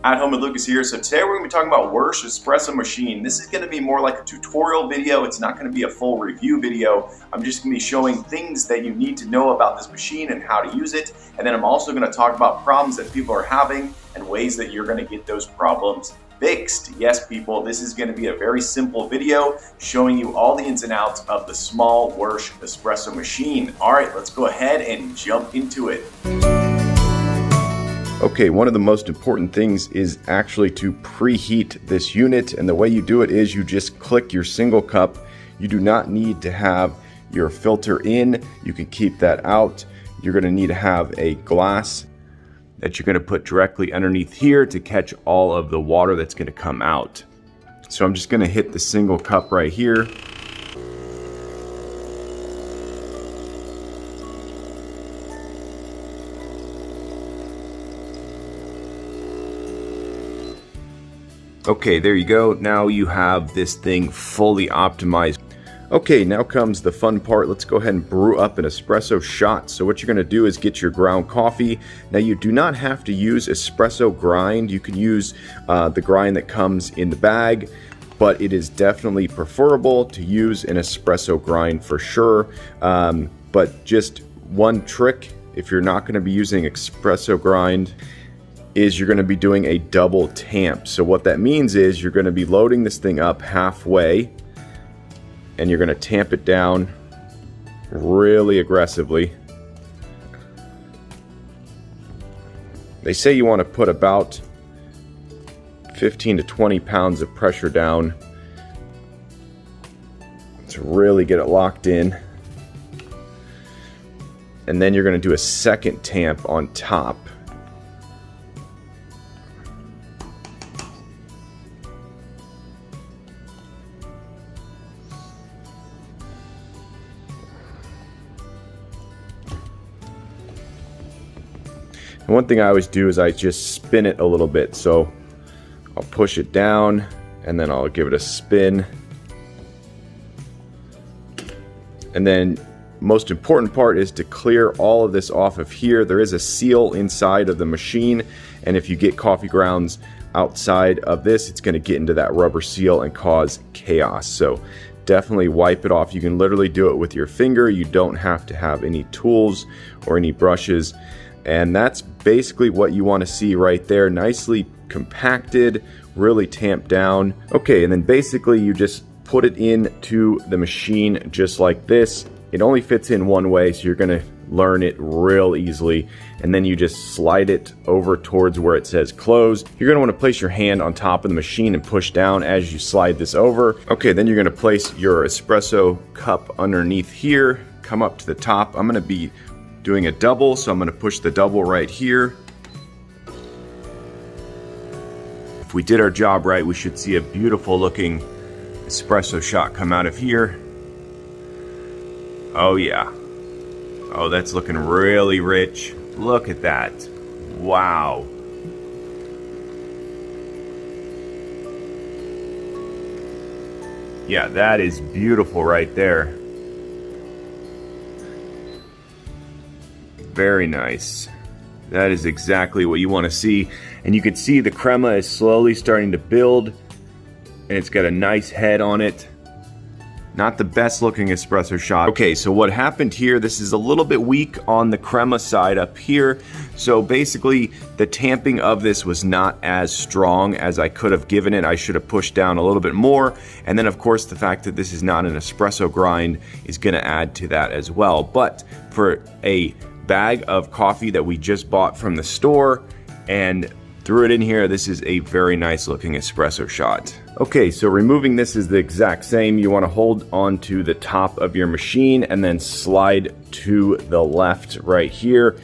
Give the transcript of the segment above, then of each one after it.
At Home with Lucas here. So today we're going to be talking about Wirsh Espresso Machine. This is going to be more like a tutorial video. It's not going to be a full review video. I'm just going to be showing things that you need to know about this machine and how to use it. And then I'm also going to talk about problems that people are having and ways that you're going to get those problems fixed. Yes, people, this is going to be a very simple video showing you all the ins and outs of the small Wirsh Espresso Machine. All right, let's go ahead and jump into it. Okay, one of the most important things is actually to preheat this unit, and the way you do it is you just click your single cup. You do not need to have your filter in. You can keep that out. You're going to need to have a glass that you're going to put directly underneath here to catch all of the water that's going to come out. So I'm just going to hit the single cup right here. Okay, there you go. Now you have this thing fully optimized. Okay, now comes the fun part. Let's go ahead and brew up an espresso shot. So what you're going to do is get your ground coffee. Now you do not have to use espresso grind. You can use the grind that comes in the bag, but it is definitely preferable to use an espresso grind for sure. But just one trick, if you're not going to be using espresso grind, is you're going to be doing a double tamp. So what that means is you're going to be loading this thing up halfway and you're going to tamp it down really aggressively. They say you want to put about 15 to 20 pounds of pressure down to really get it locked in. And then you're going to do a second tamp on top. And one thing I always do is I just spin it a little bit. So I'll push it down and then I'll give it a spin. And then most important part is to clear all of this off of here. There is a seal inside of the machine, and if you get coffee grounds outside of this, it's going to get into that rubber seal and cause chaos. So definitely wipe it off. You can literally do it with your finger. You don't have to have any tools or any brushes. And that's basically what you want to see right there. Nicely compacted, really tamped down. Okay, and then basically you just put it into the machine just like this. It only fits in one way, so you're going to learn it real easily. And then you just slide it over towards where it says close. You're going to want to place your hand on top of the machine and push down as you slide this over. Okay, then you're going to place your espresso cup underneath here, come up to the top. I'm going to be doing a double, so I'm going to push the double right here. If we did our job right, we should see a beautiful looking espresso shot come out of here. Oh yeah. Oh, that's looking really rich. Look at that. Wow. Yeah, that is beautiful right there. Very nice. That is exactly what you want to see. And you can see the crema is slowly starting to build, and it's got a nice head on it. Not the best looking espresso shot. Okay, so what happened here, this is a little bit weak on the crema side up here. So basically the tamping of this was not as strong as I could have given it. I should have pushed down a little bit more. And then of course the fact that this is not an espresso grind is gonna add to that as well. But for a bag of coffee that we just bought from the store and threw it in here, this is a very nice looking espresso shot. Okay, so removing this is the exact same. You want to hold on to the top of your machine and then slide to the left right here.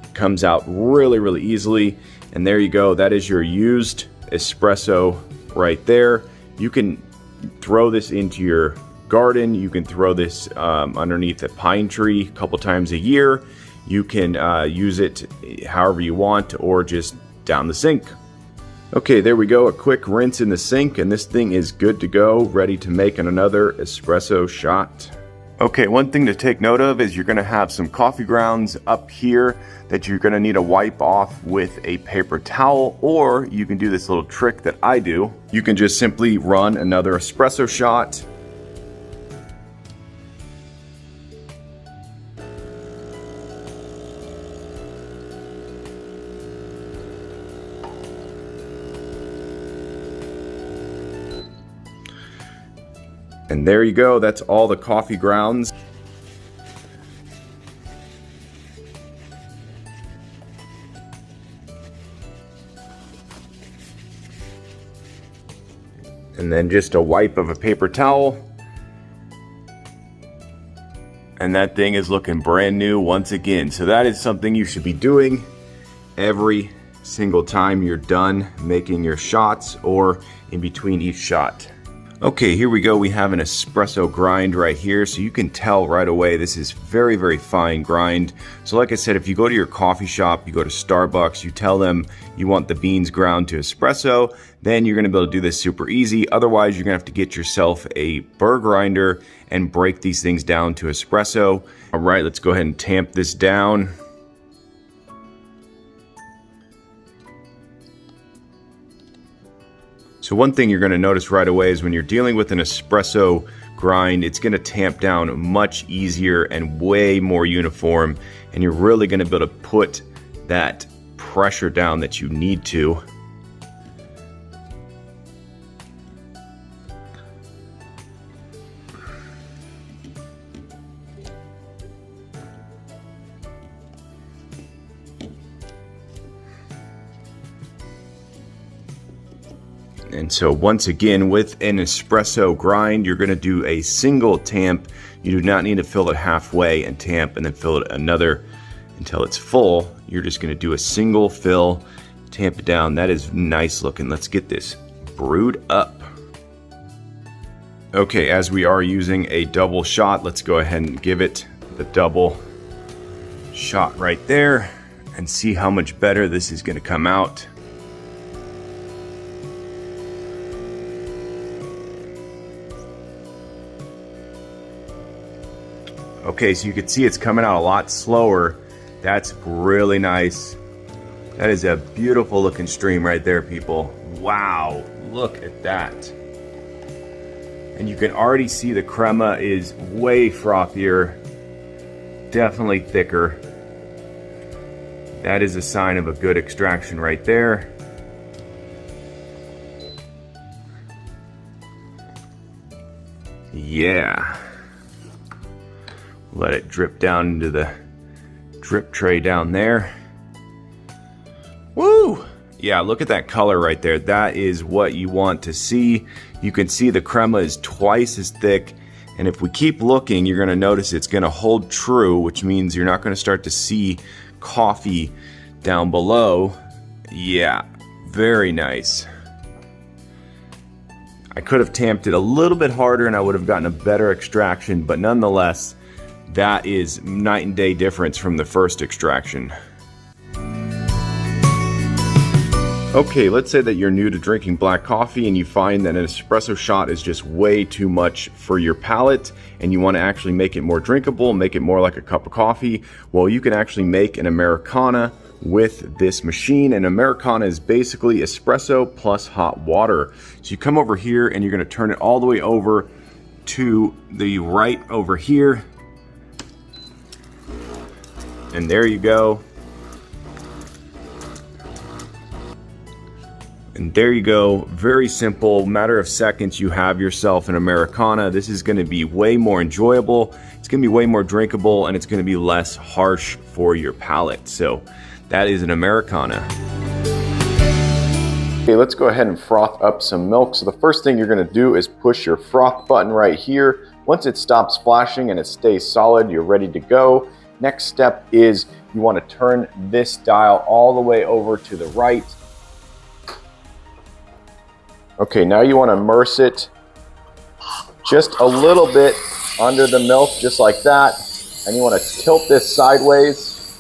It comes out really easily, and there you go. That is your used espresso right there. You can throw this into your garden. You can throw this underneath a pine tree a couple times a year. You can use it however you want, or just down the sink. Okay, there we go. A quick rinse in the sink, and this thing is good to go, ready to make another espresso shot. Okay, one thing to take note of is you're gonna have some coffee grounds up here that you're gonna need to wipe off with a paper towel, or you can do this little trick that I do. You can just simply run another espresso shot. And there you go, that's all the coffee grounds. And then just a wipe of a paper towel. And that thing is looking brand new once again. So that is something you should be doing every single time you're done making your shots or in between each shot. Okay, here we go. We have an espresso grind right here. So you can tell right away this is very, very fine grind. So like I said, if you go to your coffee shop, you go to Starbucks, you tell them you want the beans ground to espresso, then you're gonna be able to do this super easy. Otherwise, you're gonna have to get yourself a burr grinder and break these things down to espresso. All right, let's go ahead and tamp this down. So one thing you're going to notice right away is when you're dealing with an espresso grind, it's going to tamp down much easier and way more uniform, and you're really going to be able to put that pressure down that you need to. And so once again, with an espresso grind, you're going to do a single tamp. You do not need to fill it halfway and tamp and then fill it another until it's full. You're just going to do a single fill, tamp it down. That is nice looking. Let's get this brewed up. Okay, as we are using a double shot, let's go ahead and give it the double shot right there and see how much better this is going to come out. Okay, so you can see it's coming out a lot slower. That's really nice. That is a beautiful looking stream right there, people. Wow, look at that. And you can already see the crema is way frothier, definitely thicker. That is a sign of a good extraction right there. Yeah. Let it drip down into the drip tray down there. Woo! Yeah, look at that color right there. That is what you want to see. You can see the crema is twice as thick. And if we keep looking, you're gonna notice it's gonna hold true, which means you're not gonna start to see coffee down below. Yeah, very nice. I could have tamped it a little bit harder and I would have gotten a better extraction, but nonetheless, that is night and day difference from the first extraction. Okay, let's say that you're new to drinking black coffee and you find that an espresso shot is just way too much for your palate and you want to actually make it more drinkable, make it more like a cup of coffee. Well, you can actually make an Americana with this machine. An Americana is basically espresso plus hot water. So you come over here and you're going to turn it all the way over to the right over here. And there you go. And there you go. Very simple, matter of seconds, you have yourself an Americana. This is going to be way more enjoyable. It's going to be way more drinkable, and it's going to be less harsh for your palate. So that is an Americana. Okay, let's go ahead and froth up some milk. So the first thing you're going to do is push your froth button right here. Once it stops flashing and it stays solid, you're ready to go. Next step is you want to turn this dial all the way over to the right. Okay, now you want to immerse it just a little bit under the milk, just like that. And you want to tilt this sideways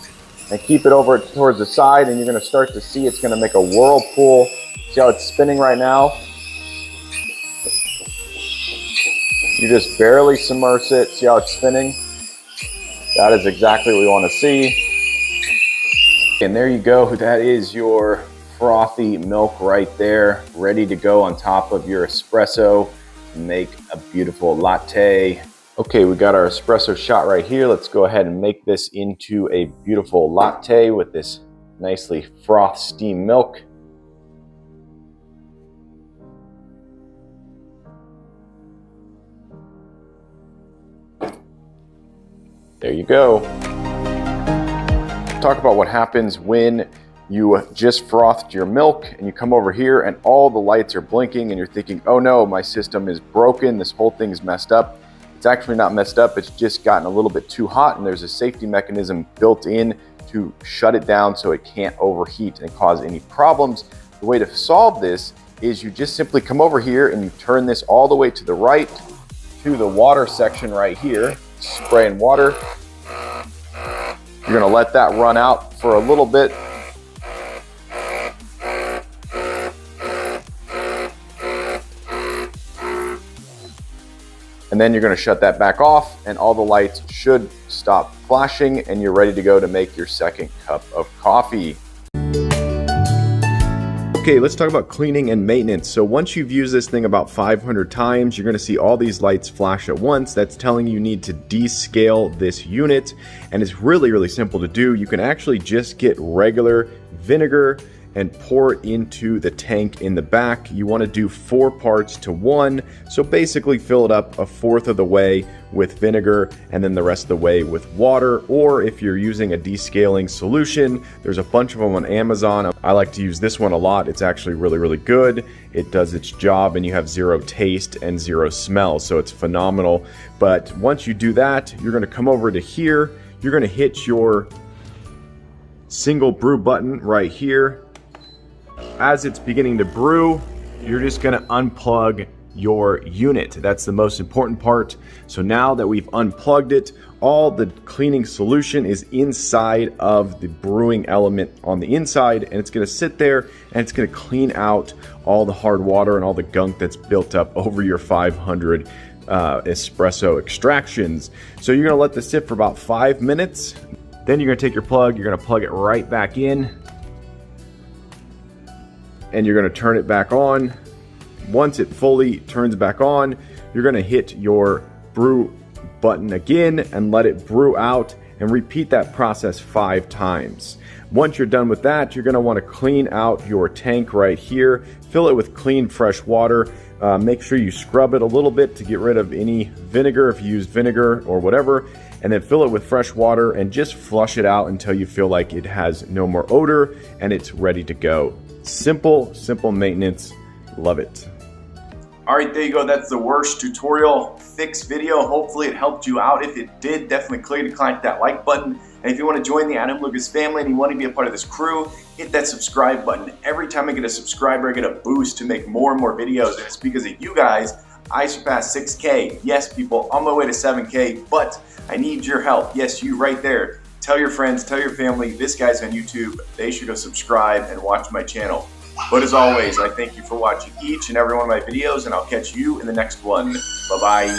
and keep it over towards the side, and you're going to start to see it's going to make a whirlpool. See how it's spinning right now? You just barely submerge it. See how it's spinning? That is exactly what we want to see. And there you go. That is your frothy milk right there, ready to go on top of your espresso to make a beautiful latte. Okay, we got our espresso shot right here. Let's go ahead and make this into a beautiful latte with this nicely frothed steamed milk. There you go. Talk about what happens when you just frothed your milk and you come over here and all the lights are blinking and you're thinking, oh no, my system is broken, this whole thing is messed up. It's actually not messed up, it's just gotten a little bit too hot, and there's a safety mechanism built in to shut it down so it can't overheat and cause any problems. The way to solve this is you just simply come over here and you turn this all the way to the right to the water section right here, spraying water. You're gonna let that run out for a little bit. And then you're gonna shut that back off and all the lights should stop flashing and you're ready to go to make your second cup of coffee. Okay, let's talk about cleaning and maintenance. So once you've used this thing about 500 times, you're gonna see all these lights flash at once. That's telling you need to descale this unit. And it's really, really simple to do. You can actually just get regular vinegar and pour it into the tank in the back. You wanna do 4 parts to 1. So basically fill it up 1/4 of the way with vinegar and then the rest of the way with water. Or if you're using a descaling solution, there's a bunch of them on Amazon. I like to use this one a lot. It's actually really, really good. It does its job and you have 0 taste and 0 smell. So it's phenomenal. But once you do that, you're gonna come over to here. You're gonna hit your single brew button right here. As it's beginning to brew, you're just gonna unplug your unit. That's the most important part. So now that we've unplugged it, all the cleaning solution is inside of the brewing element on the inside, and it's gonna sit there and it's gonna clean out all the hard water and all the gunk that's built up over your 500 espresso extractions. So you're gonna let this sit for about 5 minutes. Then you're gonna take your plug, you're gonna plug it right back in, and you're gonna turn it back on. Once it fully turns back on, you're gonna hit your brew button again and let it brew out and repeat that process 5 times. Once you're done with that, you're gonna wanna clean out your tank right here, fill it with clean, fresh water. Make sure you scrub it a little bit to get rid of any vinegar if you use vinegar or whatever, and then fill it with fresh water and just flush it out until you feel like it has no more odor and it's ready to go. Simple, simple maintenance. Love it. All right, there you go. That's the Wirsh tutorial fix video. Hopefully it helped you out. If it did, definitely click that like button. And if you want to join the Adam Lucas family and you want to be a part of this crew, hit that subscribe button. Every time I get a subscriber, I get a boost to make more and more videos. And it's because of you guys I surpassed 6K. Yes, people, on my way to 7K, but I need your help. Yes, you right there. Tell your friends, tell your family, this guy's on YouTube. They should go subscribe and watch my channel. But as always, I thank you for watching each and every one of my videos, and I'll catch you in the next one. Bye-bye.